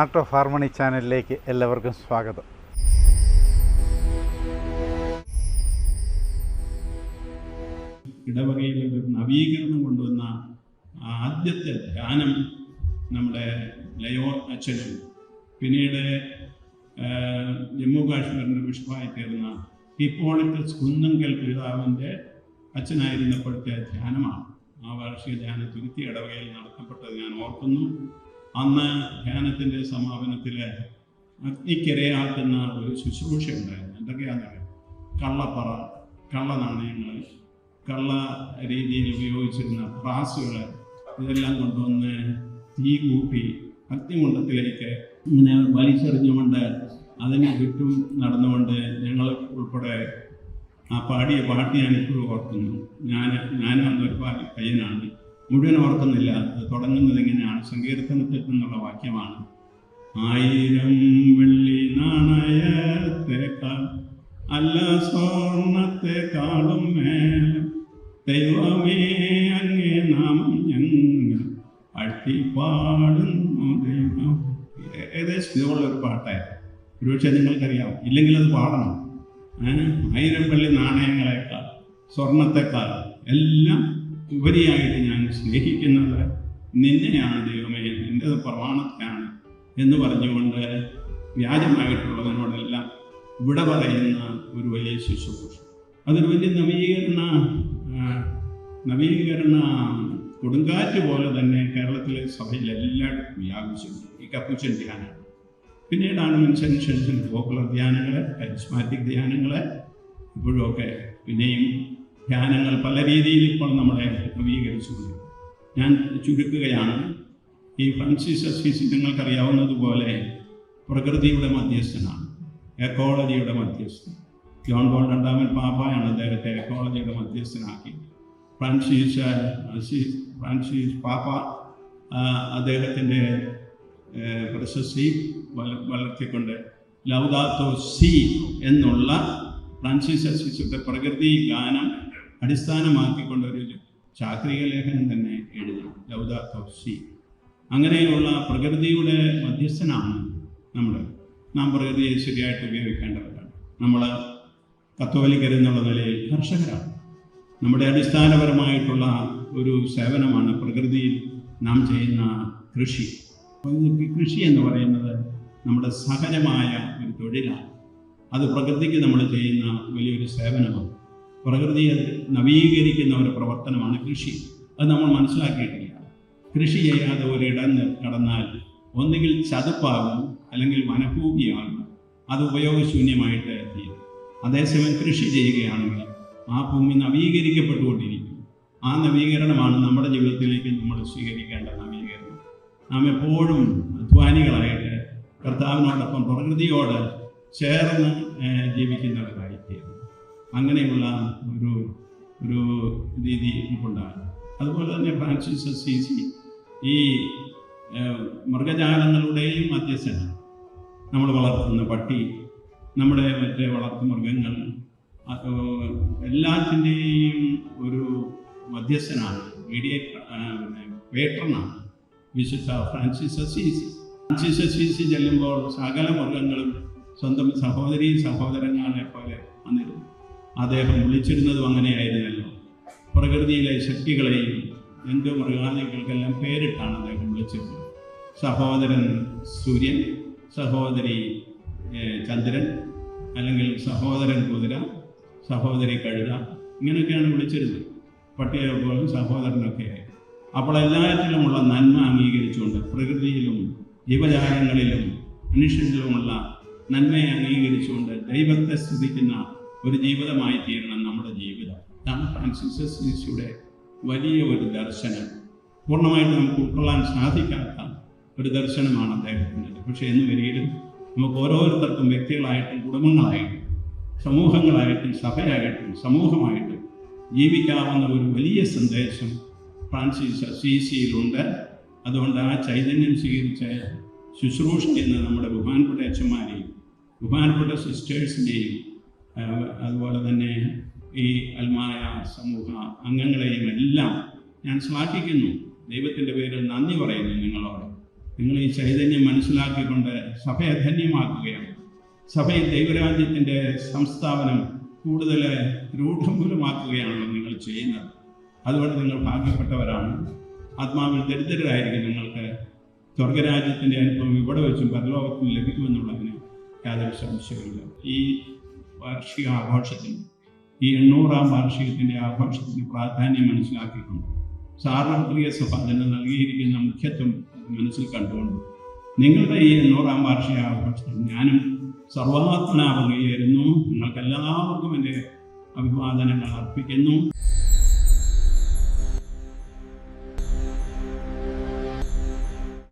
Art of harmony ചാനലിലേക്ക് എല്ലാവർക്കും സ്വാഗതം. ഇടവകയിൽ ഒരു നവീകരണം കൊണ്ടുവന്ന ആദ്യത്തെ ധ്യാനം നമ്മുടെ ലയോ അച്ഛനും പിന്നീട് ജമ്മു കാശ്മീരിൻ്റെ ബിഷപ്പായി തീർന്ന ഹിപ്പോളിറ്റസ് കുന്നങ്കൽ പിതാവിൻ്റെ അച്ഛനായിരുന്നപ്പോഴത്തെ ധ്യാനമാണ്. ആ വാർഷിക ധ്യാനം തുരുത്തി ഇടവകയിൽ നടത്തപ്പെട്ടത് ഞാൻ ഓർക്കുന്നു. അന്ന് ധ്യാനത്തിൻ്റെ സമാപനത്തിൽ അഗ്നിക്കിരയാക്കുന്ന ഒരു ശുശ്രൂഷ ഉണ്ടായിരുന്നു. എന്തൊക്കെയാണെന്നറിയാം? കള്ളപ്പറ, കള്ള നാണയങ്ങൾ, കള്ള രീതിയിൽ ഉപയോഗിച്ചിരുന്ന ബ്രാസുകൾ, ഇതെല്ലാം കൊണ്ടുവന്ന് തീ കൂട്ടി അഗ്നികുണ്ഡത്തിലേക്ക് ഇങ്ങനെ വലിച്ചെറിഞ്ഞുകൊണ്ട് അതിന് ചുറ്റും നടന്നുകൊണ്ട് ഞങ്ങൾ ഉൾപ്പെടെ ആ പാടിയ പാട്ട് ഞാനിപ്പോഴും ഓർക്കുന്നു. ഞാനും അന്നൊരു പയ്യനാണ്, മുഴുവൻ ഓർക്കുന്നില്ല. അത് തുടങ്ങുന്നത് ഇങ്ങനെയാണ്, സങ്കീർത്തനത്തിൽ നിന്നുള്ള വാക്യമാണ്. 1000 വെള്ളി നാണയത്തേക്കാൾ അല്ല സ്വർണത്തെക്കാളും മേലും ദൈവമേ അങ്ങേ നാമം ഞങ്ങൾ അട്ടിപ്പാടുന്നു ദൈവം. ഏകദേശം ഇതുപോലൊരു പാട്ടായിരുന്നു. ഒരുപക്ഷെ നിങ്ങൾക്കറിയാം, ഇല്ലെങ്കിൽ അത് പാടണം. 1000 വെള്ളി നാണയങ്ങളെക്കാൾ സ്വർണത്തെക്കാൾ എല്ലാം ഉപരിയായിട്ട് ഞാൻ സ്നേഹിക്കുന്നത് നിന്നെയാണ് ദൈവമേ, എൻ്റെത് പ്രമാണത്തെയാണ് എന്ന് പറഞ്ഞുകൊണ്ട് വ്യാജമായിട്ടുള്ളതിനോടെല്ലാം വിട പറയുന്ന ഒരു വലിയ ശുശ്രൂഷ. അതൊരു വലിയ നവീകരണ കൊടുങ്കാറ്റ് പോലെ തന്നെ കേരളത്തിലെ സഭയിൽ എല്ലായിടത്തും വ്യാപിച്ചിട്ടുണ്ട് ഈ കപ്പൂച്ചൻ ധ്യാനം. പിന്നീടാണ് മനുഷ്യൻ പോപ്പുലർ ധ്യാനങ്ങൾ, കരിസ്മാറ്റിക് ധ്യാനങ്ങൾ, ഇപ്പോഴുമൊക്കെ പിന്നെയും ധ്യാനങ്ങൾ പല രീതിയിൽ ഇപ്പോൾ നമ്മളെ നവീകരിച്ചുകൊണ്ട്. ഞാൻ ചുരുക്കുകയാണ്. ഈ ഫ്രാൻസിസ് അസീസി നിങ്ങൾക്കറിയാവുന്നതുപോലെ പ്രകൃതിയുടെ മധ്യസ്ഥനാണ്, എക്കോളജിയുടെ മധ്യസ്ഥൻ. ജോൺ പോൾ II പാപ്പയാണ് അദ്ദേഹത്തെ എക്കോളജിയുടെ മധ്യസ്ഥനാക്കി. ഫ്രാൻസിസ് പാപ്പ അദ്ദേഹത്തിൻ്റെ പ്രശസ്തി വളർത്തിക്കൊണ്ട് ലൗദാത്തോ സി എന്നുള്ള ഫ്രാൻസിസ് അസീസിയുടെ പ്രകൃതി ഗാനം അടിസ്ഥാനമാക്കിക്കൊണ്ടൊരു ചാക്രിക ലേഖനം തന്നെ എഴുതി, ലൗദാത്തോ സി. അങ്ങനെയുള്ള പ്രകൃതിയുടെ മധ്യസ്ഥനാണ് നാം പ്രകൃതിയെ ശരിയായിട്ട് ഉപയോഗിക്കേണ്ടവരാണ്. നമ്മൾ കത്തോലിക്കരെന്നുള്ള നിലയിൽ കർഷകരാണ്. നമ്മുടെ അടിസ്ഥാനപരമായിട്ടുള്ള ഒരു സേവനമാണ് പ്രകൃതിയിൽ നാം ചെയ്യുന്ന കൃഷി. കൃഷി എന്ന് പറയുന്നത് നമ്മുടെ സഹജമായ ഒരു തൊഴിലാണ്. അത് പ്രകൃതിക്ക് നമ്മൾ ചെയ്യുന്ന വലിയൊരു സേവനമാണ്. പ്രകൃതിയെ നവീകരിക്കുന്ന ഒരു പ്രവർത്തനമാണ് കൃഷി. അത് നമ്മൾ മനസ്സിലാക്കിയിട്ടില്ല. കൃഷി ചെയ്യാതെ ഒരിടം കടന്നാൽ ഒന്നുകിൽ ചതുപ്പാകും, അല്ലെങ്കിൽ വനഭൂമിയാകും. അത് ഉപയോഗശൂന്യമായിട്ട് തീരും. അതേസമയം കൃഷി ചെയ്യുകയാണെങ്കിൽ ആ ഭൂമി നവീകരിക്കപ്പെട്ടുകൊണ്ടിരിക്കും. ആ നവീകരണമാണ് നമ്മുടെ ജീവിതത്തിലേക്ക് നമ്മൾ സ്വീകരിക്കേണ്ട നവീകരണം. നാം എപ്പോഴും അധ്വാനികളായിട്ട് കർത്താവിനോടൊപ്പം പ്രകൃതിയോട് ചേർന്ന് ജീവിക്കുന്നവരായിത്തീരും. അങ്ങനെയുള്ള ഒരു രീതി നമുക്കുണ്ടാകും. അതുപോലെ തന്നെ ഫ്രാൻസിസ് അസീസി ഈ മൃഗജാലങ്ങളുടെയും മധ്യസ്ഥനാണ്. നമ്മൾ വളർത്തുന്ന പട്ടി, നമ്മുടെ മറ്റേ വളർത്തുമൃഗങ്ങൾ, എല്ലാത്തിൻ്റെയും ഒരു മധ്യസ്ഥനാണ്, പേട്രനാണ് വിശുദ്ധ ഫ്രാൻസിസ് അസീസി. ഫ്രാൻസിസ് അസീസി ചെല്ലുമ്പോൾ സകല മൃഗങ്ങളും സ്വന്തം സഹോദരങ്ങളെ പോലെ വന്നിരുന്നു. അദ്ദേഹം വിളിച്ചിരുന്നതും അങ്ങനെയായിരുന്നല്ലോ. പ്രകൃതിയിലെ ശക്തികളെയും മൃഗാദികൾക്കെല്ലാം പേരിട്ടാണ് അദ്ദേഹം വിളിച്ചിരുന്നത്. സഹോദരൻ സൂര്യൻ, സഹോദരി ചന്ദ്രൻ, അല്ലെങ്കിൽ സഹോദരൻ കുതിര, സഹോദരി കഴുത, ഇങ്ങനെയൊക്കെയാണ് വിളിച്ചിരുന്നത്. പട്ടിയെ പോലും സഹോദരനൊക്കെ ആയി. അപ്പോൾ എല്ലാത്തിലുമുള്ള നന്മ അംഗീകരിച്ചുകൊണ്ട് പ്രകൃതിയിലും ജീവജാലങ്ങളിലും മനുഷ്യരിലുമുള്ള നന്മയെ അംഗീകരിച്ചുകൊണ്ട് ദൈവത്തെ സ്തുതിക്കുന്ന ഒരു ജീവിതമായി തീരണം നമ്മുടെ ജീവിതം. ഇതാണ് ഫ്രാൻസിസ് അസീസിയുടെ വലിയ ഒരു ദർശനം. പൂർണ്ണമായിട്ട് നമുക്ക് ഉൾക്കൊള്ളാൻ സാധിക്കാത്ത ഒരു ദർശനമാണ് അദ്ദേഹത്തിൻ്റെ. പക്ഷേ എന്ന് വരികയും നമുക്ക് ഓരോരുത്തർക്കും വ്യക്തികളായിട്ടും കുടുംബങ്ങളായിട്ടും സമൂഹങ്ങളായിട്ടും സഭയായിട്ടും സമൂഹമായിട്ടും ജീവിക്കാവുന്ന ഒരു വലിയ സന്ദേശം ഫ്രാൻസിസ് അസീസിയിലുണ്ട്. അതുകൊണ്ട് ആ ചൈതന്യം സ്വീകരിച്ച ശുശ്രൂഷ ചെയ്യുന്ന നമ്മുടെ ബഹുമാനപ്പെട്ട അച്ഛന്മാരെയും ബഹുമാനപ്പെട്ട സിസ്റ്റേഴ്സിൻ്റെയും അതുപോലെ തന്നെ ഈ അൽമായ സമൂഹ അംഗങ്ങളെയും എല്ലാം ഞാൻ ശ്ലാഘിക്കുന്നു. ദൈവത്തിൻ്റെ പേരിൽ നന്ദി പറയുന്നു നിങ്ങളോട്. നിങ്ങൾ ഈ ചൈതന്യം മനസ്സിലാക്കിക്കൊണ്ട് സഭയെ ധന്യമാക്കുകയാണ്. സഭയിൽ ദൈവരാജ്യത്തിൻ്റെ സംസ്ഥാപനം കൂടുതൽ രൂഢമൂലമാക്കുകയാണല്ലോ നിങ്ങൾ ചെയ്യുന്നത്. അതുകൊണ്ട് നിങ്ങൾ ഭാഗ്യപ്പെട്ടവരാണ്. ആത്മാവിൽ ദരിദ്രരായിരിക്കും. നിങ്ങൾക്ക് സ്വർഗരാജ്യത്തിൻ്റെ അനുഭവം ഇവിടെ വെച്ചും പരലോകത്തിൽ ലഭിക്കുമെന്നുള്ളതിന് യാതൊരു സംശയമില്ല. ഈ വാർഷിക ആഘോഷത്തിന്, ഈ 800-ാം വാർഷികത്തിൻ്റെ ആഘോഷത്തിന് പ്രാധാന്യം മനസ്സിലാക്കിക്കൊണ്ട് സാർവത്രിക സഭ അതിന് നൽകിയിരിക്കുന്ന മുഖ്യത്വം മനസ്സിൽ കണ്ടുകൊണ്ട് നിങ്ങളുടെ ഈ 800-ാം വാർഷിക ആഘോഷത്തിൽ ഞാനും സർവാത്മന പങ്കുചേരുന്നു. നിങ്ങൾക്കെല്ലാവർക്കും എൻ്റെ അഭിവാദനങ്ങൾ അർപ്പിക്കുന്നു.